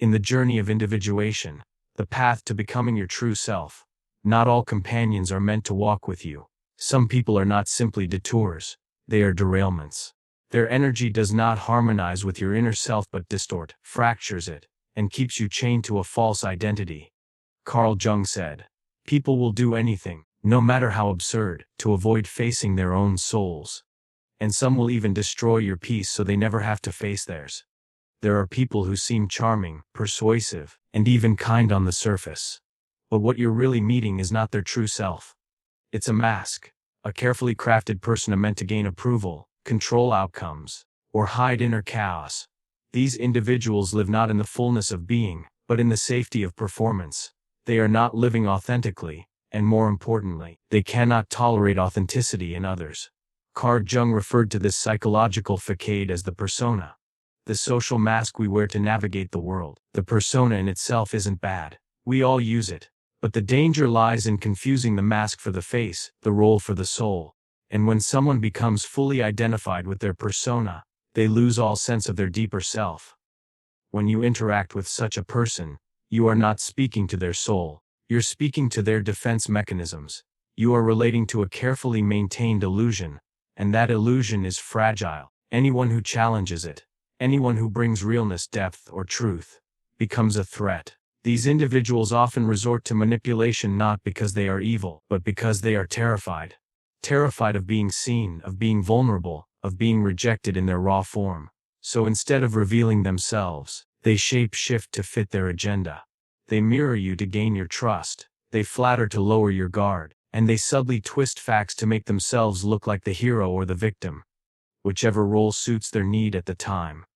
In the journey of individuation, the path to becoming your true self, not all companions are meant to walk with you. Some people are not simply detours, they are derailments. Their energy does not harmonize with your inner self but fractures it, and keeps you chained to a false identity. Carl Jung said, "People will do anything, no matter how absurd, to avoid facing their own souls. And some will even destroy your peace so they never have to face theirs." There are people who seem charming, persuasive, and even kind on the surface. But what you're really meeting is not their true self. It's a mask, a carefully crafted persona meant to gain approval, control outcomes, or hide inner chaos. These individuals live not in the fullness of being, but in the safety of performance. They are not living authentically, and more importantly, they cannot tolerate authenticity in others. Carl Jung referred to this psychological facade as the persona, the social mask we wear to navigate the world. The persona in itself isn't bad. We all use it. But the danger lies in confusing the mask for the face, the role for the soul. And when someone becomes fully identified with their persona, they lose all sense of their deeper self. When you interact with such a person, you are not speaking to their soul. You're speaking to their defense mechanisms. You are relating to a carefully maintained illusion, and that illusion is fragile. Anyone who challenges it, anyone who brings realness, depth, or truth, becomes a threat. These individuals often resort to manipulation not because they are evil, but because they are terrified. Terrified of being seen, of being vulnerable, of being rejected in their raw form. So instead of revealing themselves, they shape-shift to fit their agenda. They mirror you to gain your trust, they flatter to lower your guard, and they subtly twist facts to make themselves look like the hero or the victim, whichever role suits their need at the time.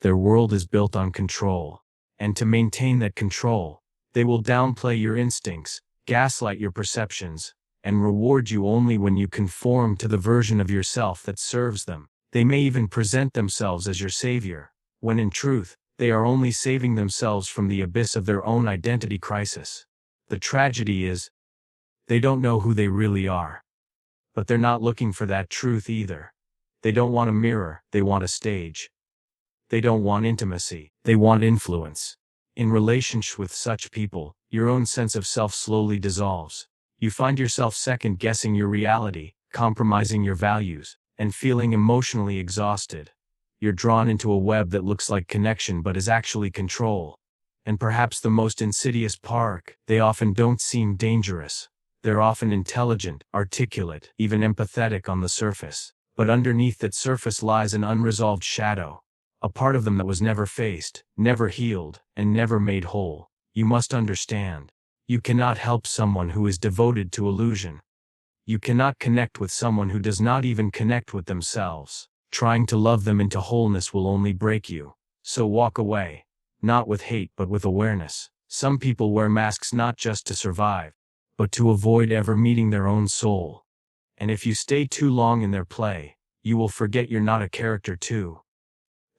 Their world is built on control. And to maintain that control, they will downplay your instincts, gaslight your perceptions, and reward you only when you conform to the version of yourself that serves them. They may even present themselves as your savior, when in truth, they are only saving themselves from the abyss of their own identity crisis. The tragedy is, they don't know who they really are. But they're not looking for that truth either. They don't want a mirror, they want a stage. They don't want intimacy, they want influence. In relationship with such people, your own sense of self slowly dissolves. You find yourself second-guessing your reality, compromising your values, and feeling emotionally exhausted. You're drawn into a web that looks like connection but is actually control. And perhaps the most insidious part, they often don't seem dangerous. They're often intelligent, articulate, even empathetic on the surface. But underneath that surface lies an unresolved shadow. A part of them that was never faced, never healed, and never made whole. You must understand. You cannot help someone who is devoted to illusion. You cannot connect with someone who does not even connect with themselves. Trying to love them into wholeness will only break you. So walk away. Not with hate but with awareness. Some people wear masks not just to survive, but to avoid ever meeting their own soul. And if you stay too long in their play, you will forget you're not a character too.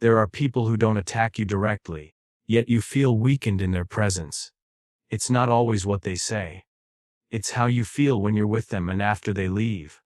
There are people who don't attack you directly, yet you feel weakened in their presence. It's not always what they say. It's how you feel when you're with them and after they leave.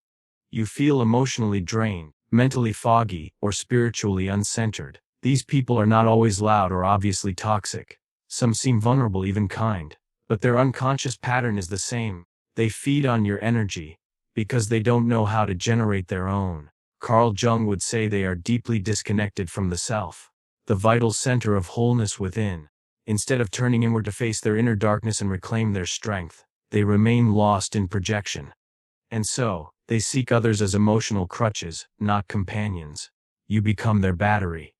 You feel emotionally drained, mentally foggy, or spiritually uncentered. These people are not always loud or obviously toxic. Some seem vulnerable, even kind. But their unconscious pattern is the same. They feed on your energy, because they don't know how to generate their own. Carl Jung would say they are deeply disconnected from the self, the vital center of wholeness within. Instead of turning inward to face their inner darkness and reclaim their strength, they remain lost in projection. And so, they seek others as emotional crutches, not companions. You become their battery.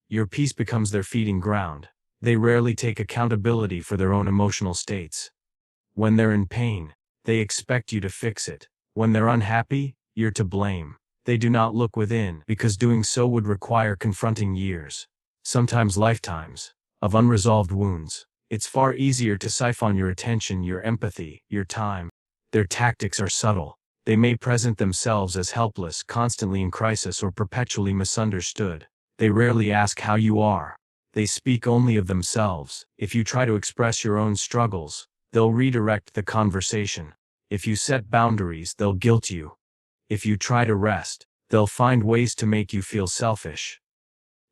Your peace becomes their feeding ground. They rarely take accountability for their own emotional states. When they're in pain, they expect you to fix it. When they're unhappy, you're to blame. They do not look within, because doing so would require confronting years, sometimes lifetimes, of unresolved wounds. It's far easier to siphon your attention, your empathy, your time. Their tactics are subtle. They may present themselves as helpless, constantly in crisis, or perpetually misunderstood. They rarely ask how you are. They speak only of themselves. If you try to express your own struggles, they'll redirect the conversation. If you set boundaries, they'll guilt you. If you try to rest, they'll find ways to make you feel selfish.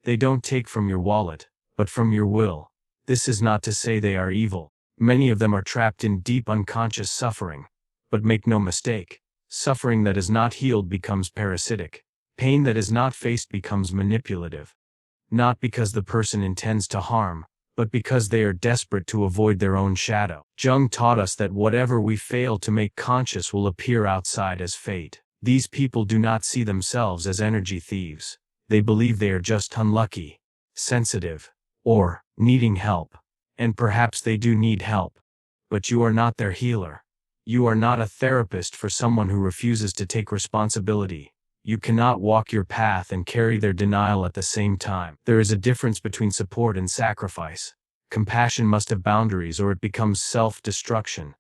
They don't take from your wallet, but from your will. This is not to say they are evil. Many of them are trapped in deep unconscious suffering. But make no mistake, suffering that is not healed becomes parasitic. Pain that is not faced becomes manipulative. Not because the person intends to harm, but because they are desperate to avoid their own shadow. Jung taught us that whatever we fail to make conscious will appear outside as fate. These people do not see themselves as energy thieves. They believe they are just unlucky, sensitive, or needing help. And perhaps they do need help. But you are not their healer. You are not a therapist for someone who refuses to take responsibility. You cannot walk your path and carry their denial at the same time. There is a difference between support and sacrifice. Compassion must have boundaries or it becomes self-destruction.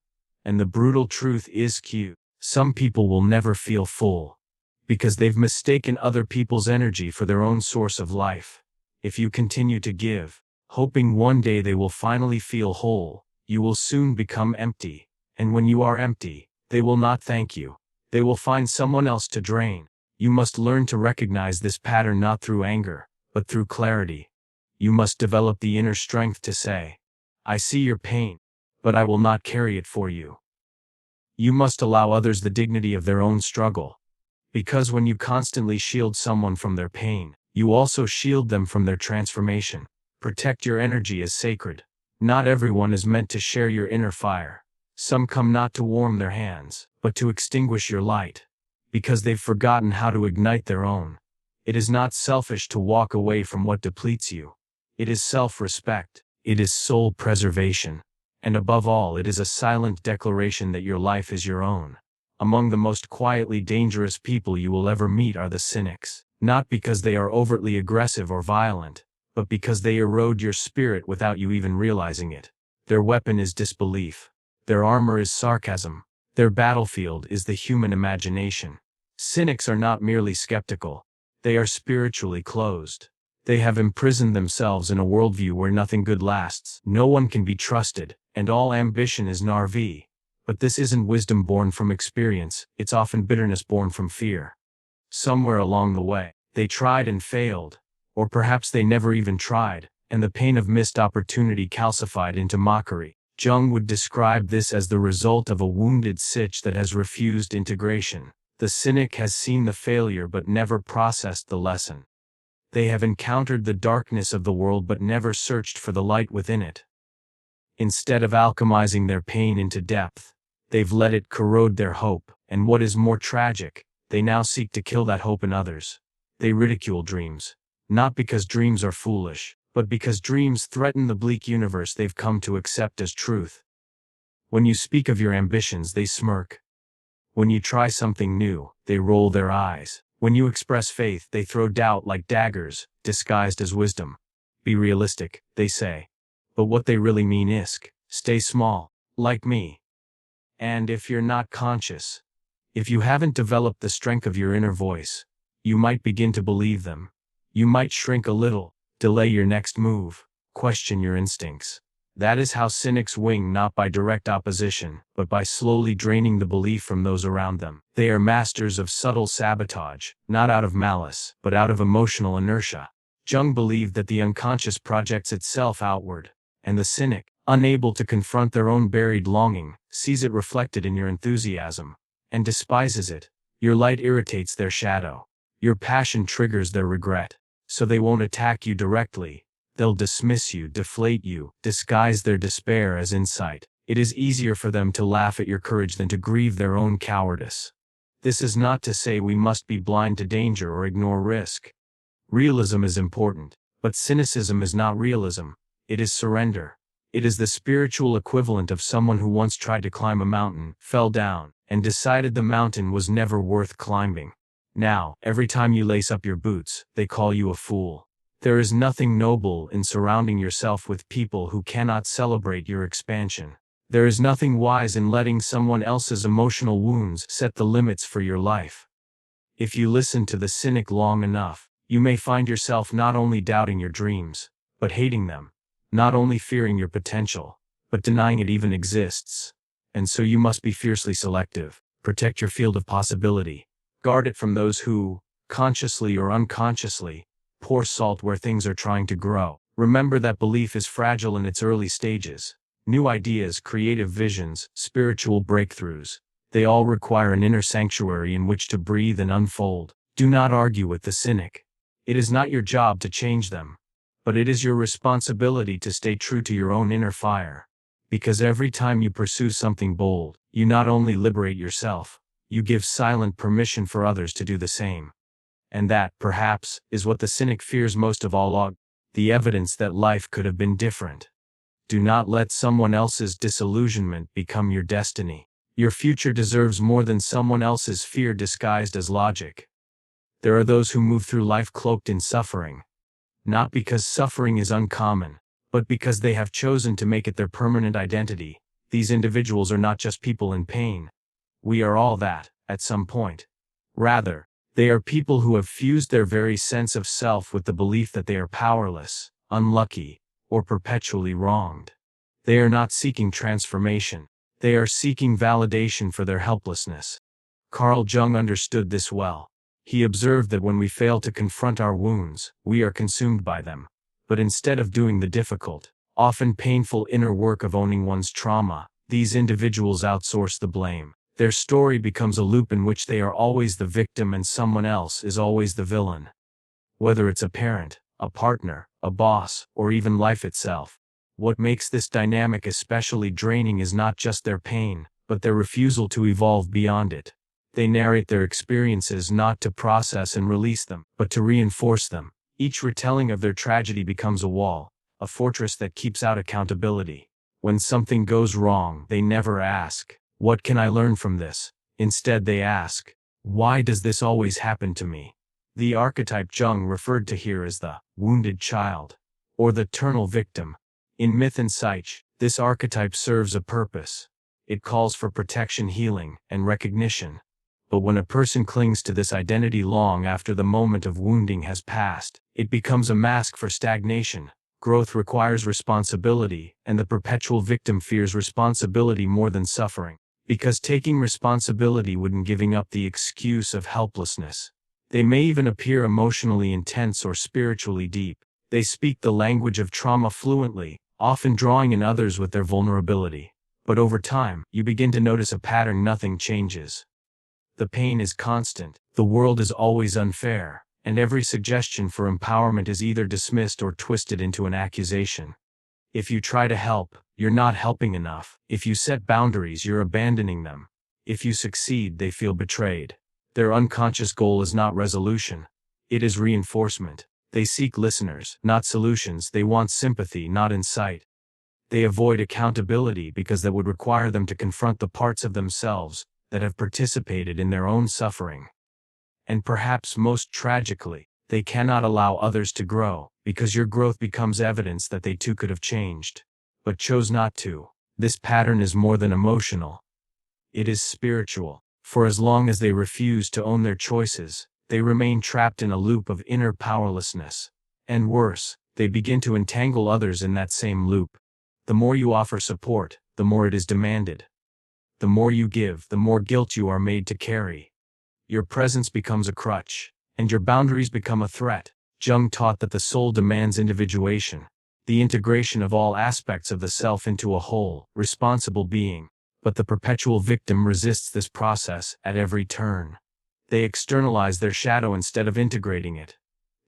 And the brutal truth is cute. Some people will never feel full because they've mistaken other people's energy for their own source of life. If you continue to give, hoping one day they will finally feel whole, you will soon become empty. And when you are empty, they will not thank you. They will find someone else to drain. You must learn to recognize this pattern not through anger, but through clarity. You must develop the inner strength to say, I see your pain, but I will not carry it for you. You must allow others the dignity of their own struggle. Because when you constantly shield someone from their pain, you also shield them from their transformation. Protect your energy as sacred. Not everyone is meant to share your inner fire. Some come not to warm their hands, but to extinguish your light. Because they've forgotten how to ignite their own. It is not selfish to walk away from what depletes you. It is self-respect. It is soul preservation. And above all, it is a silent declaration that your life is your own. Among the most quietly dangerous people you will ever meet are the cynics. Not because they are overtly aggressive or violent, but because they erode your spirit without you even realizing it. Their weapon is disbelief. Their armor is sarcasm. Their battlefield is the human imagination. Cynics are not merely skeptical. They are spiritually closed. They have imprisoned themselves in a worldview where nothing good lasts, no one can be trusted, and all ambition is narvi. But this isn't wisdom born from experience, it's often bitterness born from fear. Somewhere along the way, they tried and failed, or perhaps they never even tried, and the pain of missed opportunity calcified into mockery. Jung would describe this as the result of a wounded sitch that has refused integration. The cynic has seen the failure but never processed the lesson. They have encountered the darkness of the world but never searched for the light within it. Instead of alchemizing their pain into depth, they've let it corrode their hope, and what is more tragic, they now seek to kill that hope in others. They ridicule dreams, not because dreams are foolish, but because dreams threaten the bleak universe they've come to accept as truth. When you speak of your ambitions, they smirk. When you try something new, they roll their eyes. When you express faith, they throw doubt like daggers, disguised as wisdom. Be realistic, they say. But what they really mean is, stay small, like me. And if you're not conscious, if you haven't developed the strength of your inner voice, you might begin to believe them. You might shrink a little, delay your next move, question your instincts. That is how cynics win, not by direct opposition, but by slowly draining the belief from those around them. They are masters of subtle sabotage, not out of malice, but out of emotional inertia. Jung believed that the unconscious projects itself outward, and the cynic, unable to confront their own buried longing, sees it reflected in your enthusiasm, and despises it. Your light irritates their shadow. Your passion triggers their regret. So they won't attack you directly. They'll dismiss you, deflate you, disguise their despair as insight. It is easier for them to laugh at your courage than to grieve their own cowardice. This is not to say we must be blind to danger or ignore risk. Realism is important, but cynicism is not realism. It is surrender. It is the spiritual equivalent of someone who once tried to climb a mountain, fell down, and decided the mountain was never worth climbing. Now, every time you lace up your boots, they call you a fool. There is nothing noble in surrounding yourself with people who cannot celebrate your expansion. There is nothing wise in letting someone else's emotional wounds set the limits for your life. If you listen to the cynic long enough, you may find yourself not only doubting your dreams, but hating them. Not only fearing your potential, but denying it even exists. And so you must be fiercely selective. Protect your field of possibility. Guard it from those who, consciously or unconsciously, pour salt where things are trying to grow. Remember that belief is fragile in its early stages. New ideas, creative visions, spiritual breakthroughs, they all require an inner sanctuary in which to breathe and unfold. Do not argue with the cynic. It is not your job to change them, but it is your responsibility to stay true to your own inner fire. Because every time you pursue something bold, you not only liberate yourself, you give silent permission for others to do the same. And that, perhaps, is what the cynic fears most of all, the evidence that life could have been different. Do not let someone else's disillusionment become your destiny. Your future deserves more than someone else's fear disguised as logic. There are those who move through life cloaked in suffering. Not because suffering is uncommon, but because they have chosen to make it their permanent identity. These individuals are not just people in pain. We are all that, at some point. Rather, they are people who have fused their very sense of self with the belief that they are powerless, unlucky, or perpetually wronged. They are not seeking transformation. They are seeking validation for their helplessness. Carl Jung understood this well. He observed that when we fail to confront our wounds, we are consumed by them. But instead of doing the difficult, often painful inner work of owning one's trauma, these individuals outsource the blame. Their story becomes a loop in which they are always the victim and someone else is always the villain. Whether it's a parent, a partner, a boss, or even life itself. What makes this dynamic especially draining is not just their pain, but their refusal to evolve beyond it. They narrate their experiences not to process and release them, but to reinforce them. Each retelling of their tragedy becomes a wall, a fortress that keeps out accountability. When something goes wrong, they never ask, "What can I learn from this?" Instead they ask, "Why does this always happen to me?" The archetype Jung referred to here is the wounded child, or the eternal victim. In myth and psyche, this archetype serves a purpose. It calls for protection, healing, and recognition. But when a person clings to this identity long after the moment of wounding has passed, it becomes a mask for stagnation. Growth requires responsibility, and the perpetual victim fears responsibility more than suffering, because taking responsibility would mean giving up the excuse of helplessness. They may even appear emotionally intense or spiritually deep. They speak the language of trauma fluently, often drawing in others with their vulnerability. But over time, you begin to notice a pattern: nothing changes. The pain is constant, the world is always unfair, and every suggestion for empowerment is either dismissed or twisted into an accusation. If you try to help, you're not helping enough. If you set boundaries, you're abandoning them. If you succeed, they feel betrayed. Their unconscious goal is not resolution. It is reinforcement. They seek listeners, not solutions. They want sympathy, not insight. They avoid accountability because that would require them to confront the parts of themselves that have participated in their own suffering. And perhaps most tragically, they cannot allow others to grow, because your growth becomes evidence that they too could have changed, but chose not to. This pattern is more than emotional. It is spiritual. For as long as they refuse to own their choices, they remain trapped in a loop of inner powerlessness. And worse, they begin to entangle others in that same loop. The more you offer support, the more it is demanded. The more you give, the more guilt you are made to carry. Your presence becomes a crutch, and your boundaries become a threat. Jung taught that the soul demands individuation, the integration of all aspects of the self into a whole, responsible being. But the perpetual victim resists this process at every turn. They externalize their shadow instead of integrating it.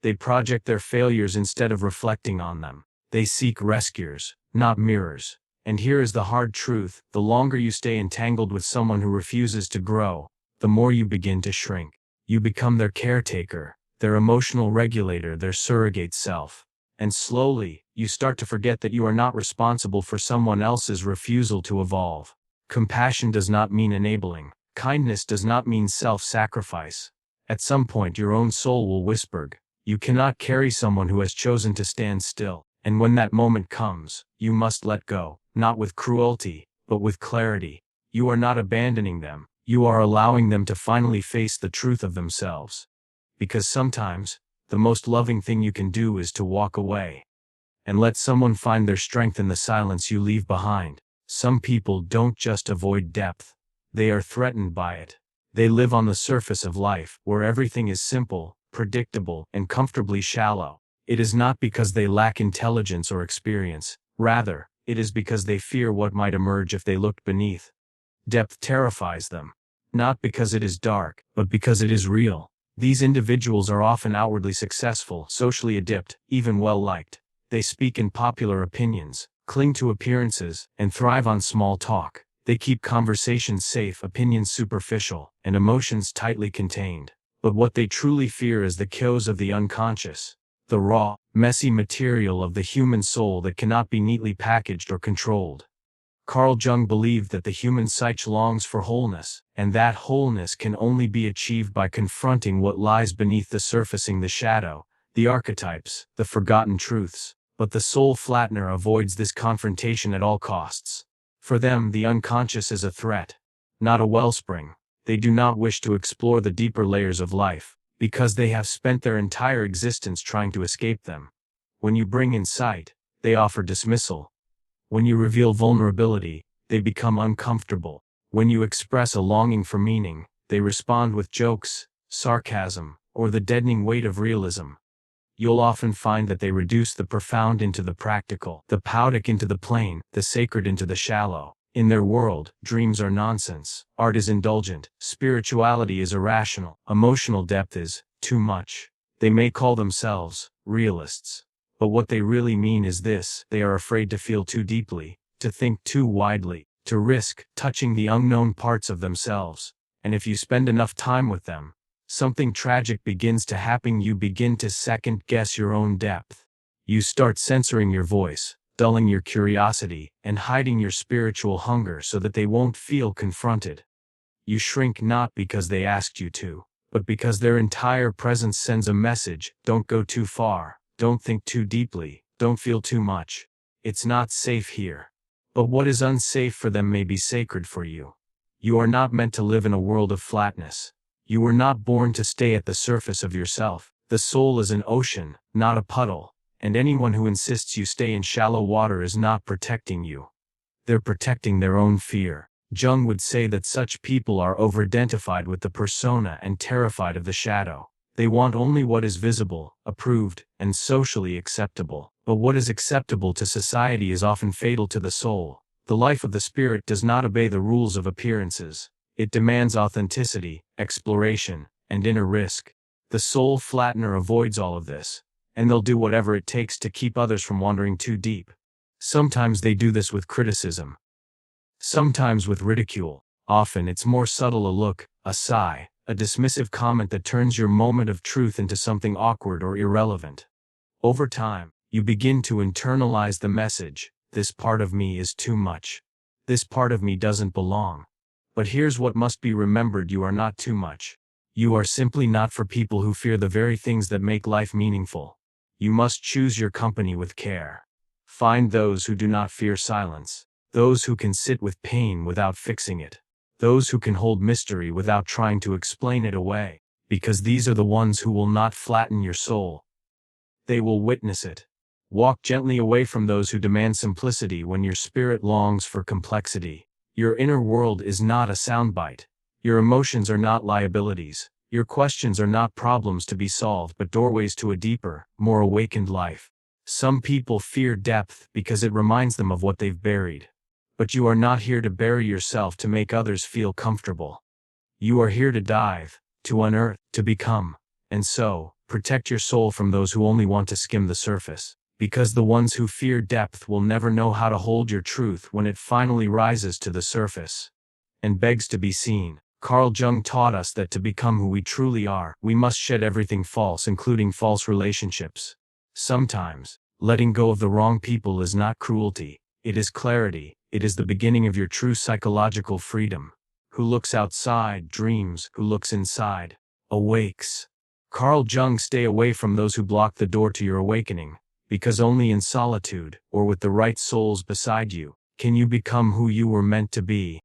They project their failures instead of reflecting on them. They seek rescuers, not mirrors. And here is the hard truth: the longer you stay entangled with someone who refuses to grow, the more you begin to shrink. You become their caretaker, their emotional regulator, their surrogate self. And slowly, you start to forget that you are not responsible for someone else's refusal to evolve. Compassion does not mean enabling. Kindness does not mean self-sacrifice. At some point your own soul will whisper, "You cannot carry someone who has chosen to stand still." And when that moment comes, you must let go, not with cruelty, but with clarity. You are not abandoning them, you are allowing them to finally face the truth of themselves. Because sometimes, the most loving thing you can do is to walk away. And let someone find their strength in the silence you leave behind. Some people don't just avoid depth, they are threatened by it. They live on the surface of life, where everything is simple, predictable, and comfortably shallow. It is not because they lack intelligence or experience, rather, it is because they fear what might emerge if they looked beneath. Depth terrifies them. Not because it is dark, but because it is real. These individuals are often outwardly successful, socially adept, even well-liked. They speak in popular opinions, cling to appearances, and thrive on small talk. They keep conversations safe, opinions superficial, and emotions tightly contained. But what they truly fear is the chaos of the unconscious, the raw, messy material of the human soul that cannot be neatly packaged or controlled. Carl Jung believed that the human psyche longs for wholeness, and that wholeness can only be achieved by confronting what lies beneath the surfacing, the shadow, the archetypes, the forgotten truths. But the soul-flattener avoids this confrontation at all costs. For them, the unconscious is a threat, not a wellspring. They do not wish to explore the deeper layers of life, because they have spent their entire existence trying to escape them. When you bring insight, they offer dismissal. When you reveal vulnerability, they become uncomfortable. When you express a longing for meaning, they respond with jokes, sarcasm, or the deadening weight of realism. You'll often find that they reduce the profound into the practical, the poetic into the plain, the sacred into the shallow. In their world, dreams are nonsense, art is indulgent, spirituality is irrational, emotional depth is too much. They may call themselves realists. But what they really mean is this: they are afraid to feel too deeply, to think too widely, to risk touching the unknown parts of themselves. And if you spend enough time with them, something tragic begins to happen. You begin to second-guess your own depth. You start censoring your voice, dulling your curiosity, and hiding your spiritual hunger so that they won't feel confronted. You shrink not because they asked you to, but because their entire presence sends a message: don't go too far. Don't think too deeply, don't feel too much. It's not safe here. But what is unsafe for them may be sacred for you. You are not meant to live in a world of flatness. You were not born to stay at the surface of yourself. The soul is an ocean, not a puddle, and anyone who insists you stay in shallow water is not protecting you. They're protecting their own fear. Jung would say that such people are over-identified with the persona and terrified of the shadow. They want only what is visible, approved, and socially acceptable. But what is acceptable to society is often fatal to the soul. The life of the spirit does not obey the rules of appearances. It demands authenticity, exploration, and inner risk. The soul-flattener avoids all of this, and they'll do whatever it takes to keep others from wandering too deep. Sometimes they do this with criticism. Sometimes with ridicule. Often it's more subtle: a look, a sigh, a dismissive comment that turns your moment of truth into something awkward or irrelevant. Over time, you begin to internalize the message: this part of me is too much. This part of me doesn't belong. But here's what must be remembered: you are not too much. You are simply not for people who fear the very things that make life meaningful. You must choose your company with care. Find those who do not fear silence. Those who can sit with pain without fixing it. Those who can hold mystery without trying to explain it away, because these are the ones who will not flatten your soul. They will witness it. Walk gently away from those who demand simplicity when your spirit longs for complexity. Your inner world is not a soundbite. Your emotions are not liabilities. Your questions are not problems to be solved, but doorways to a deeper, more awakened life. Some people fear depth because it reminds them of what they've buried. But you are not here to bury yourself to make others feel comfortable. You are here to dive, to unearth, to become. And so, protect your soul from those who only want to skim the surface. Because the ones who fear depth will never know how to hold your truth when it finally rises to the surface and begs to be seen. Carl Jung taught us that to become who we truly are, we must shed everything false, including false relationships. Sometimes, letting go of the wrong people is not cruelty. It is clarity. It is the beginning of your true psychological freedom. Who looks outside dreams, who looks inside awakes. Carl Jung: stay away from those who block the door to your awakening, because only in solitude, or with the right souls beside you, can you become who you were meant to be.